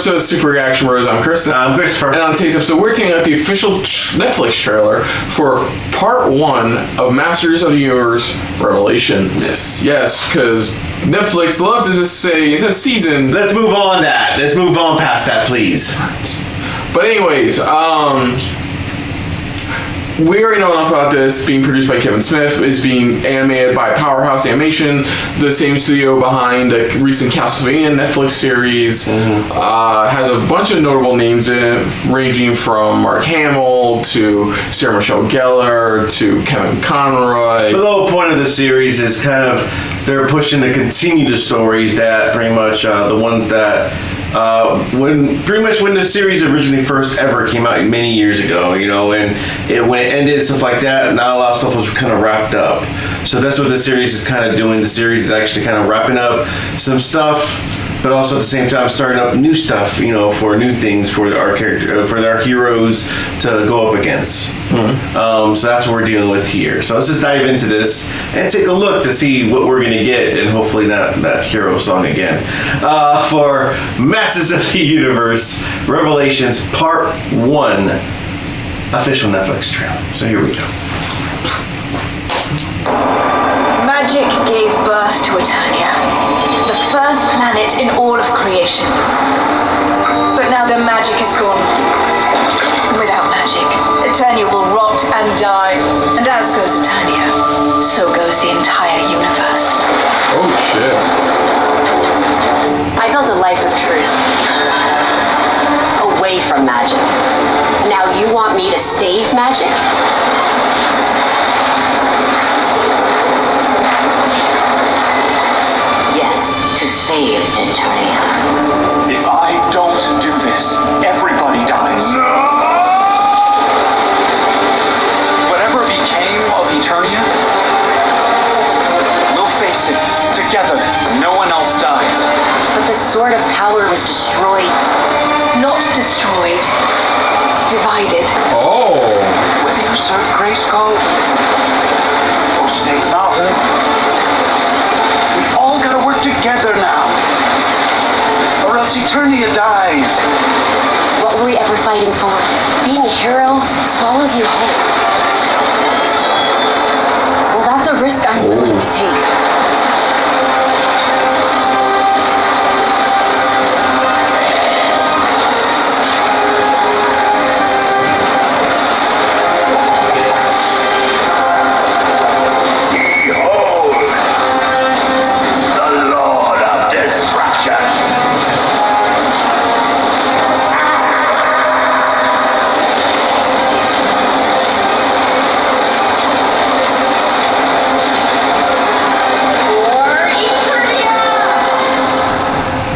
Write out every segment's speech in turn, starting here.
episode of Super Reaction Bros. I'm Kristen. I'm Christopher. And on today's episode, we're taking out the official Netflix trailer for Part 1 of Masters of the Universe Revelation. Yes, because Netflix loves to just say, it's a season. Let's move on that. Let's move on past that, please. But anyways, we already know enough about this. Being produced by Kevin Smith, is being animated by Powerhouse Animation, the same studio behind the recent Castlevania Netflix series. Has a bunch of notable names in it, ranging from Mark Hamill to Sarah Michelle Gellar to Kevin Conroy. The low point of the series is kind of they're pushing to continue the stories that pretty much the ones that when the series originally first ever came out many years ago, you know, and when it ended and stuff like that, not a lot of stuff was kind of wrapped up. So that's what the series is kind of doing. The series is actually kind of wrapping up some stuff, but also at the same time starting up new stuff, you know, for new things for our character, for our heroes to go up against. So that's what we're dealing with here. So let's just dive into this and take a look to see what we're gonna get, and hopefully not that hero song again. For Masters of the Universe Revelations Part 1 official Netflix trailer. So here we go. Magic gave birth to Eternia, the first planet in all of creation. But now the magic is gone. Without magic, Eternia will rot and die. And as goes Eternia, so goes the entire universe. Oh shit. I built a life of truth. Away from magic. Now you want me to save magic? Save Eternia. If I don't do this, everybody dies. No! Whatever became of Eternia, we'll face it together. No one else dies. But the Sword of Power was destroyed. Not destroyed. Divided. Oh. Whether you serve Grayskull or Snake Mountain, we all gotta work together now. Or else Eternia dies. What were we ever fighting for? Being a hero swallows you whole. Well, that's a risk I'm willing to take.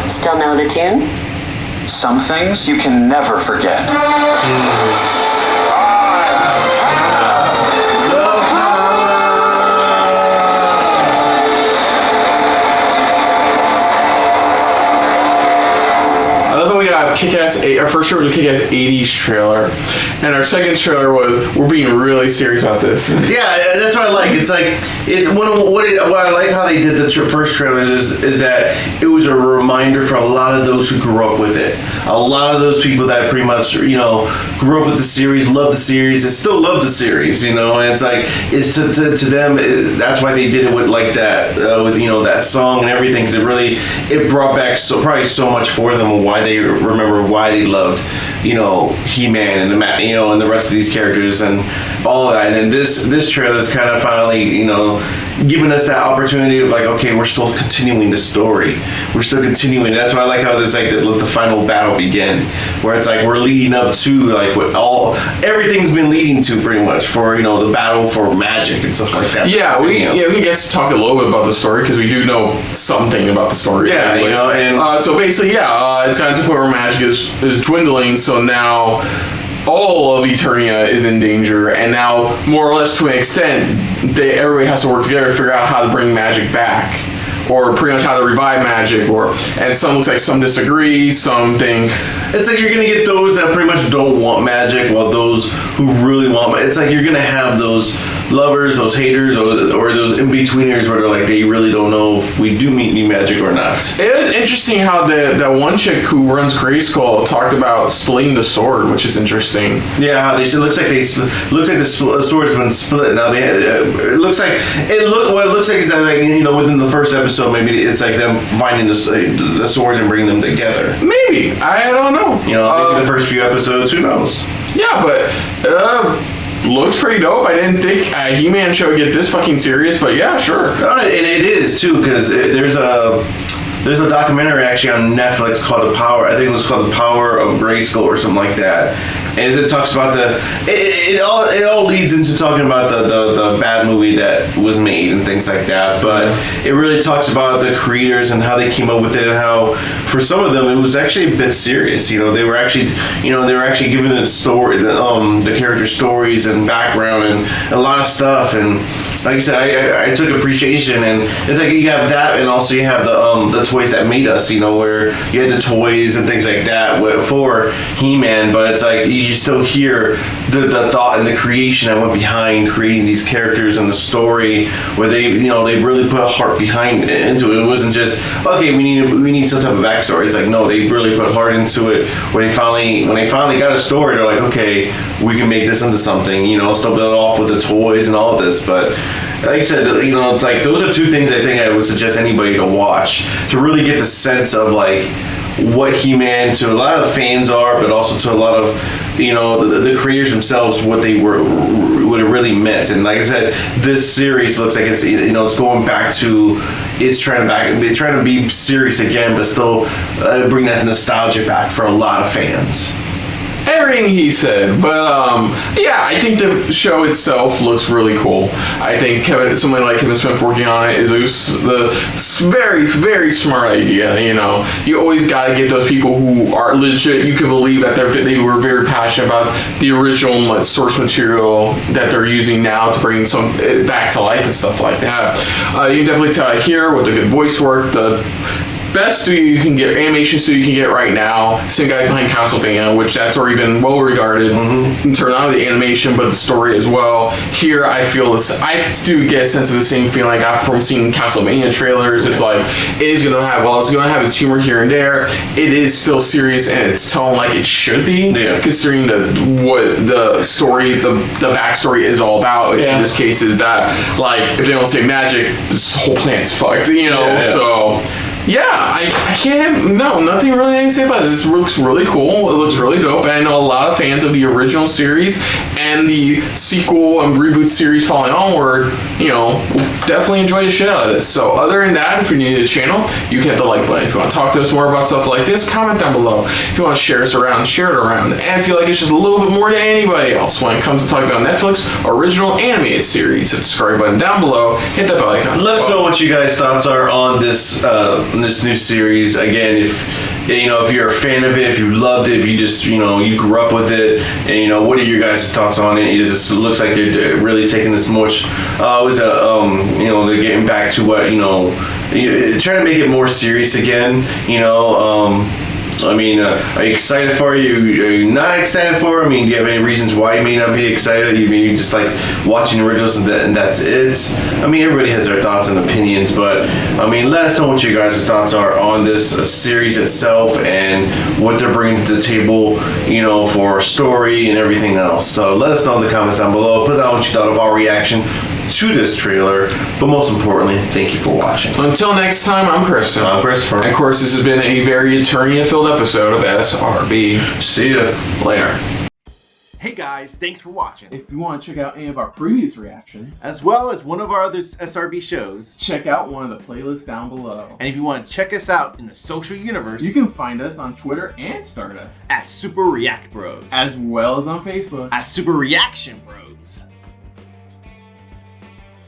Still know the tune? Some things you can never forget. Our first trailer was a kick-ass 80s trailer, and our second trailer was we're being really serious about this. Yeah, that's what I like. It's like what I like how they did the first trailers is that it was a reminder for a lot of those who grew up with it. A lot of those people that pretty much grew up with the series, love the series, and still love the series. You know, and it's like it's to them. That's why they did it with like that with that song and everything. Because it brought back probably so much for them, why they remember why they loved He-Man and and the rest of these characters and all of that. And then this trailer is kind of finally giving us that opportunity of like, okay, we're still continuing the story. We're still continuing. That's why I like how it's like the final battle begin, where it's like we're leading up to like what everything's been leading to pretty much for the battle for magic and stuff like that. Yeah, we can guess talk a little bit about the story because we do know something about the story. Yeah, anyway. and so basically, it's kind of to the point where magic is dwindling. So now all of Eternia is in danger, and now more or less to an extent, everybody has to work together to figure out how to bring magic back, or pretty much how to revive magic. And some looks like some disagree, some think it's like you're gonna get those that pretty much don't want magic, while those who really want it's like you're gonna have those lovers, those haters, or those in-betweeners where they're like, they really don't know if we do meet new magic or not. It is interesting how that one chick who runs Grayskull talked about splitting the sword, which is interesting. Yeah, how it looks like the sword's been split. Now it looks like what it looks like is that, like, you know, within the first episode, maybe it's like them finding the swords and bringing them together. Maybe, I don't know. You know, maybe the first few episodes, who knows? Yeah, but looks pretty dope. I didn't think a He-Man show would get this fucking serious, but yeah, sure. And it is too, because there's a documentary actually on Netflix called The Power. I think it was called The Power of Grayskull or something like that. And it talks about it all leads into talking about the bad movie that was made and things like that. But it really talks about the creators and how they came up with it, and how for some of them it was actually a bit serious. You know, they were actually giving it story, the character stories and background and a lot of stuff. And like I said, I took appreciation, and it's like you have that, and also you have the toys that made us. You know, where you had the toys and things like that for He-Man, but it's like you still hear the thought and the creation that went behind creating these characters and the story, where they really put a heart behind into it. It wasn't just, okay, we need some type of backstory. It's like, no, they really put heart into it. When they finally got a story, they're like, okay, we can make this into something. You know, still build it off with the toys and all of this. But like I said, you know, it's like those are two things I think I would suggest anybody to watch to really get the sense of like what He-Man to a lot of fans are, but also to a lot of, you know, the creators themselves, what it really meant. And like I said, this series looks like it's, you know, it's going back to, it's trying to be serious again, but still bring that nostalgia back for a lot of fans. Everything he said, but yeah, I think the show itself looks really cool. I think someone like Kevin Smith working on it is the very, very smart idea. You know, you always got to get those people who are legit. You can believe that they were very passionate about the original source material that they're using now to bring some back to life and stuff like that. You can definitely tell here with the good voice work, the best studio you can get, animation studio you can get right now. Same guy behind Castlevania, which that's already been well regarded in terms of the animation, but the story as well. Here, I feel this. I do get a sense of the same feeling I got from seeing Castlevania trailers. It's like it's going to have its humor here and there. It is still serious in its tone, like it should be, considering what the story, the backstory is all about. Which in this case is that, like, if they don't say magic, this whole planet's fucked. You know, so. Yeah, I can't, nothing really I can say about this. This looks really cool. It looks really dope. And I know a lot of fans of the original series and the sequel and reboot series following onward, you know, definitely enjoy the shit out of this. So other than that, if you're new to the channel, you can hit the like button. If you want to talk to us more about stuff like this, comment down below. If you want to share us around, share it around. And if you like it's just a little bit more than anybody else when it comes to talking about Netflix original animated series, hit the subscribe button down below, hit that bell icon. Let us know what you guys' thoughts are on this new series. Again, if you're a fan of it, if you loved it, if you just, you know, you grew up with it, and, you know, what are your guys' thoughts on it? It just looks like they're really taking this much, they're getting back to what, you know, trying to make it more serious again, you know. I mean, are you excited for it? Are you not excited for it? I mean, do you have any reasons why you may not be excited? You mean you just like watching the originals and that's it? I mean, everybody has their thoughts and opinions, but I mean, let us know what your guys' thoughts are on this series itself and what they're bringing to the table, you know, for story and everything else. So let us know in the comments down below. Put down what you thought of our reaction to this trailer, but most importantly, thank you for watching. Until next time, I'm Kristen. I'm Christopher. And of course, this has been a very Eternia-filled episode of SRB. See ya. Later. Hey guys, thanks for watching. If you want to check out any of our previous reactions, As well as one of our other SRB shows. check out one of the playlists down below. And if you want to check us out in the social universe, You can find us on Twitter and Stardust, at Super React Bros. as well as on Facebook. At Super Reaction Bros.